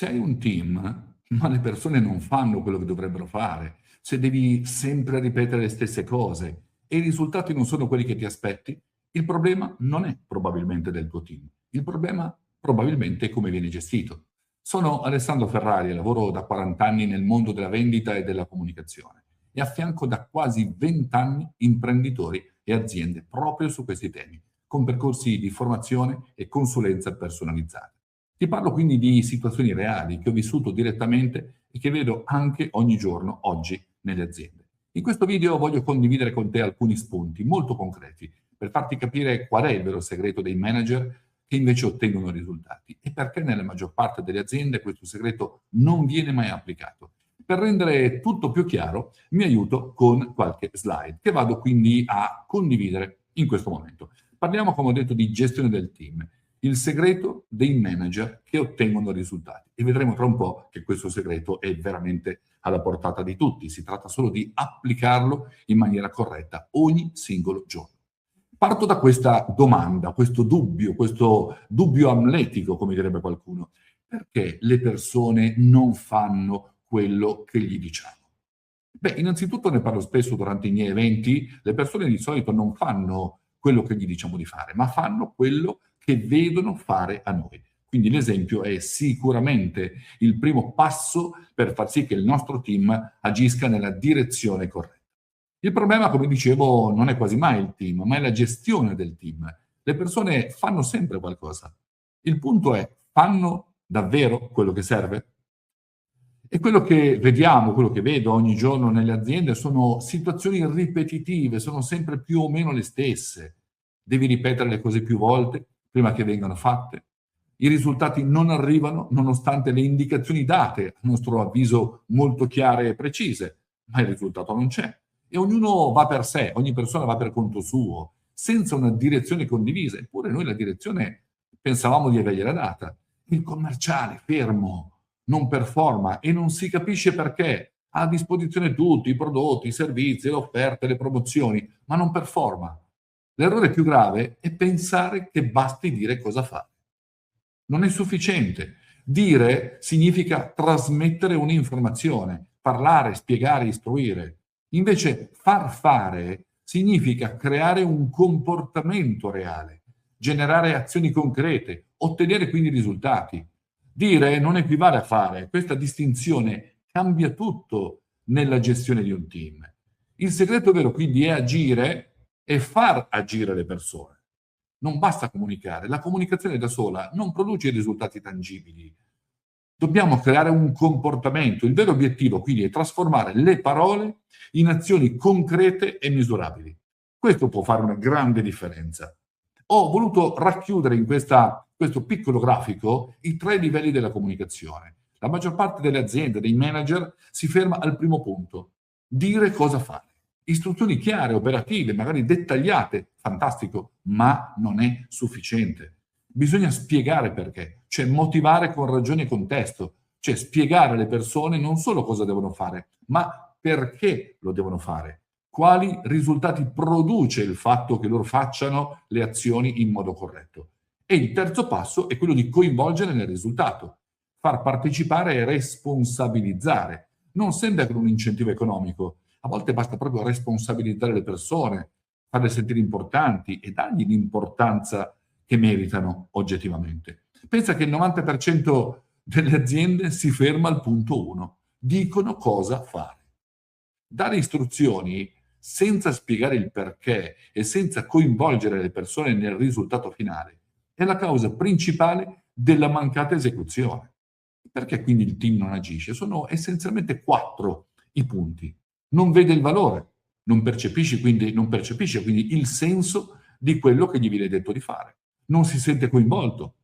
Se hai un team, ma le persone non fanno quello che dovrebbero fare, se devi sempre ripetere le stesse cose e i risultati non sono quelli che ti aspetti, il problema non è probabilmente del tuo team, il problema probabilmente è come viene gestito. Sono Alessandro Ferrari e lavoro da 40 anni nel mondo della vendita e della comunicazione e affianco da quasi 20 anni imprenditori e aziende proprio su questi temi, con percorsi di formazione e consulenza personalizzata. Ti parlo quindi di situazioni reali che ho vissuto direttamente e che vedo anche ogni giorno oggi nelle aziende. In questo video voglio condividere con te alcuni spunti molto concreti per farti capire qual è il vero segreto dei manager che invece ottengono risultati e perché nella maggior parte delle aziende questo segreto non viene mai applicato. Per rendere tutto più chiaro mi aiuto con qualche slide che vado quindi a condividere in questo momento. Parliamo, come ho detto, di gestione del team, il segreto dei manager che ottengono risultati. E vedremo tra un po' che questo segreto è veramente alla portata di tutti. Si tratta solo di applicarlo in maniera corretta ogni singolo giorno. Parto da questa domanda, questo dubbio amletico, come direbbe qualcuno. Perché le persone non fanno quello che gli diciamo? Beh, innanzitutto ne parlo spesso durante i miei eventi, le persone di solito non fanno quello che gli diciamo di fare, ma fanno quello che vedono fare a noi. Quindi l'esempio è sicuramente il primo passo per far sì che il nostro team agisca nella direzione corretta. Il problema, come dicevo, non è quasi mai il team, ma è la gestione del team. Le persone fanno sempre qualcosa. Il punto è, fanno davvero quello che serve? E quello che vediamo, quello che vedo ogni giorno nelle aziende sono situazioni ripetitive, sono sempre più o meno le stesse. Devi ripetere le cose più volte prima che vengano fatte. I risultati non arrivano nonostante le indicazioni date, a nostro avviso molto chiare e precise, ma il risultato non c'è. E ognuno va per sé, ogni persona va per conto suo, senza una direzione condivisa. Eppure noi la direzione pensavamo di avergliela data. Il commerciale fermo, non performa e non si capisce perché. Ha a disposizione tutti, i prodotti, i servizi, le offerte, le promozioni, ma non performa. L'errore più grave è pensare che basti dire cosa fare. Non è sufficiente. Dire significa trasmettere un'informazione, parlare, spiegare, istruire. Invece far fare significa creare un comportamento reale, generare azioni concrete, ottenere quindi risultati. Dire non equivale a fare. Questa distinzione cambia tutto nella gestione di un team. Il segreto vero quindi è agire e far agire le persone. Non basta comunicare, la comunicazione da sola non produce risultati tangibili. Dobbiamo creare un comportamento. Il vero obiettivo quindi è trasformare le parole in azioni concrete e misurabili. Questo può fare una grande differenza. Ho voluto racchiudere in questo piccolo grafico i 3 livelli della comunicazione. La maggior parte delle aziende, dei manager, si ferma al primo punto: dire cosa fare. Istruzioni chiare, operative, magari dettagliate, fantastico, ma non è sufficiente. Bisogna spiegare perché, cioè motivare con ragione e contesto, cioè spiegare alle persone non solo cosa devono fare, ma perché lo devono fare. Quali risultati produce il fatto che loro facciano le azioni in modo corretto. E il terzo passo è quello di coinvolgere nel risultato, far partecipare e responsabilizzare. Non sempre con un incentivo economico, a volte basta proprio responsabilizzare le persone, farle sentire importanti e dargli l'importanza che meritano oggettivamente. Pensa che il 90% delle aziende si ferma al punto 1, dicono cosa fare. Dare istruzioni senza spiegare il perché e senza coinvolgere le persone nel risultato finale è la causa principale della mancata esecuzione. Perché quindi il team non agisce? Sono essenzialmente 4 i punti. Non vede il valore, non percepisce quindi il senso di quello che gli viene detto di fare. Non si sente coinvolto,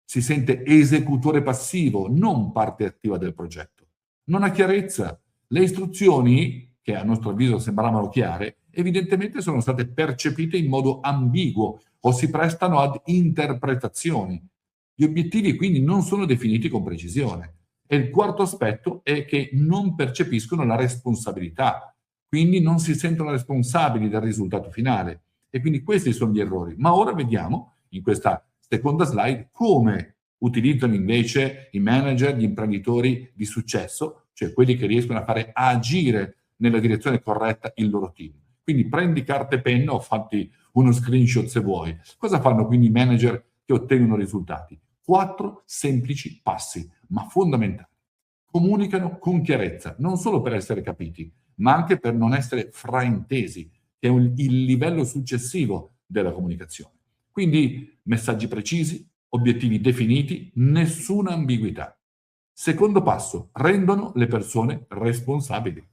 si sente esecutore passivo, non parte attiva del progetto. Non ha chiarezza. Le istruzioni, che a nostro avviso sembravano chiare, evidentemente sono state percepite in modo ambiguo o si prestano ad interpretazioni. Gli obiettivi quindi non sono definiti con precisione. E il quarto aspetto è che non percepiscono la responsabilità, quindi non si sentono responsabili del risultato finale. E quindi questi sono gli errori. Ma ora vediamo, in questa seconda slide, come utilizzano invece i manager, gli imprenditori di successo, cioè quelli che riescono a fare agire nella direzione corretta il loro team. Quindi prendi carta e penna o fatti uno screenshot se vuoi. Cosa fanno quindi i manager che ottengono risultati? 4 semplici passi, ma fondamentali. Comunicano con chiarezza, non solo per essere capiti, ma anche per non essere fraintesi, che è il livello successivo della comunicazione. Quindi messaggi precisi, obiettivi definiti, nessuna ambiguità. Secondo passo, rendono le persone responsabili.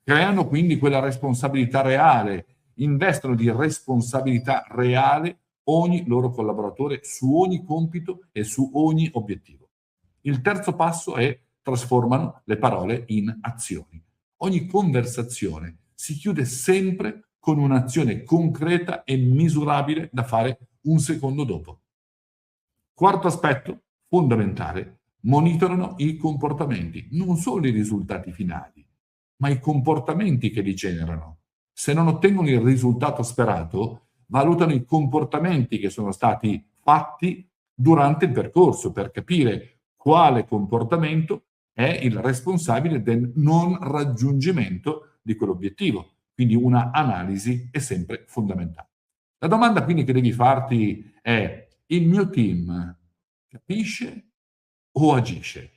Creano quindi quella responsabilità reale, investono di responsabilità reale ogni loro collaboratore su ogni compito e su ogni obiettivo. Il terzo passo è trasformano le parole in azioni. Ogni conversazione si chiude sempre con un'azione concreta e misurabile da fare un secondo dopo. Quarto aspetto, fondamentale, monitorano i comportamenti, non solo i risultati finali, ma i comportamenti che li generano. Se non ottengono il risultato sperato, valutano i comportamenti che sono stati fatti durante il percorso per capire quale comportamento è il responsabile del non raggiungimento di quell'obiettivo. Quindi una analisi è sempre fondamentale. La domanda quindi che devi farti è: il mio team capisce o agisce?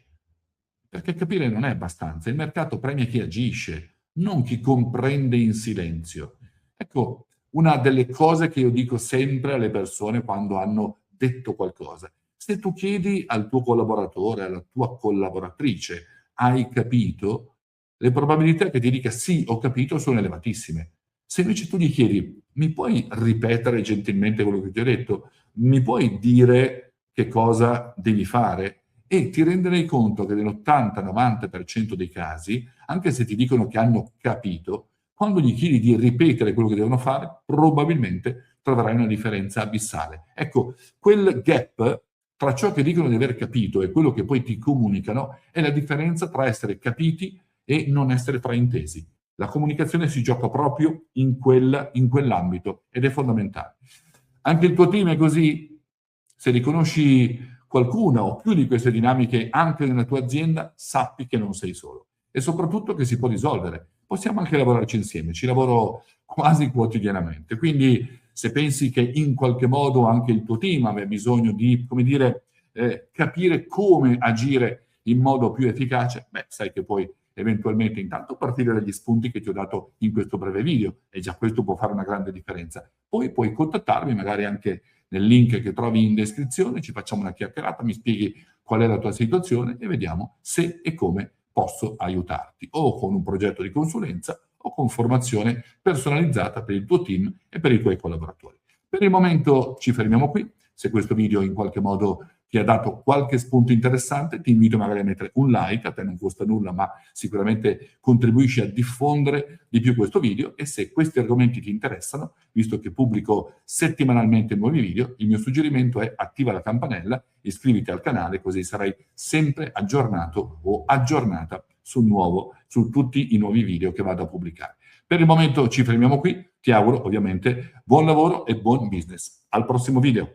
Perché capire non è abbastanza, il mercato premia chi agisce, non chi comprende in silenzio. Ecco, una delle cose che io dico sempre alle persone quando hanno detto qualcosa: se tu chiedi al tuo collaboratore, alla tua collaboratrice, hai capito? Le probabilità che ti dica sì, ho capito sono elevatissime. Se invece tu gli chiedi, mi puoi ripetere gentilmente quello che ti ho detto? Mi puoi dire che cosa devi fare? E ti renderai conto che nell'80-90% dei casi, anche se ti dicono che hanno capito, quando gli chiedi di ripetere quello che devono fare, probabilmente troverai una differenza abissale. Ecco, quel gap tra ciò che dicono di aver capito e quello che poi ti comunicano è la differenza tra essere capiti e non essere fraintesi. La comunicazione si gioca proprio in quell'ambito ed è fondamentale. Anche il tuo team è così? Se riconosci qualcuna o più di queste dinamiche anche nella tua azienda, sappi che non sei solo e soprattutto che si può risolvere. Possiamo anche lavorarci insieme, ci lavoro quasi quotidianamente. Quindi se pensi che in qualche modo anche il tuo team abbia bisogno di, come dire, capire come agire in modo più efficace, beh, sai che puoi eventualmente intanto partire dagli spunti che ti ho dato in questo breve video e già questo può fare una grande differenza. Poi puoi contattarmi magari anche nel link che trovi in descrizione, ci facciamo una chiacchierata, mi spieghi qual è la tua situazione e vediamo se e come posso aiutarti, o con un progetto di consulenza o con formazione personalizzata per il tuo team e per i tuoi collaboratori. Per il momento ci fermiamo qui. Se questo video in qualche modo ti ha dato qualche spunto interessante, ti invito magari a mettere un like, a te non costa nulla, ma sicuramente contribuisce a diffondere di più questo video. E se questi argomenti ti interessano, visto che pubblico settimanalmente nuovi video, il mio suggerimento è attiva la campanella, iscriviti al canale, così sarai sempre aggiornato o aggiornata su tutti i nuovi video che vado a pubblicare. Per il momento ci fermiamo qui, ti auguro ovviamente buon lavoro e buon business. Al prossimo video.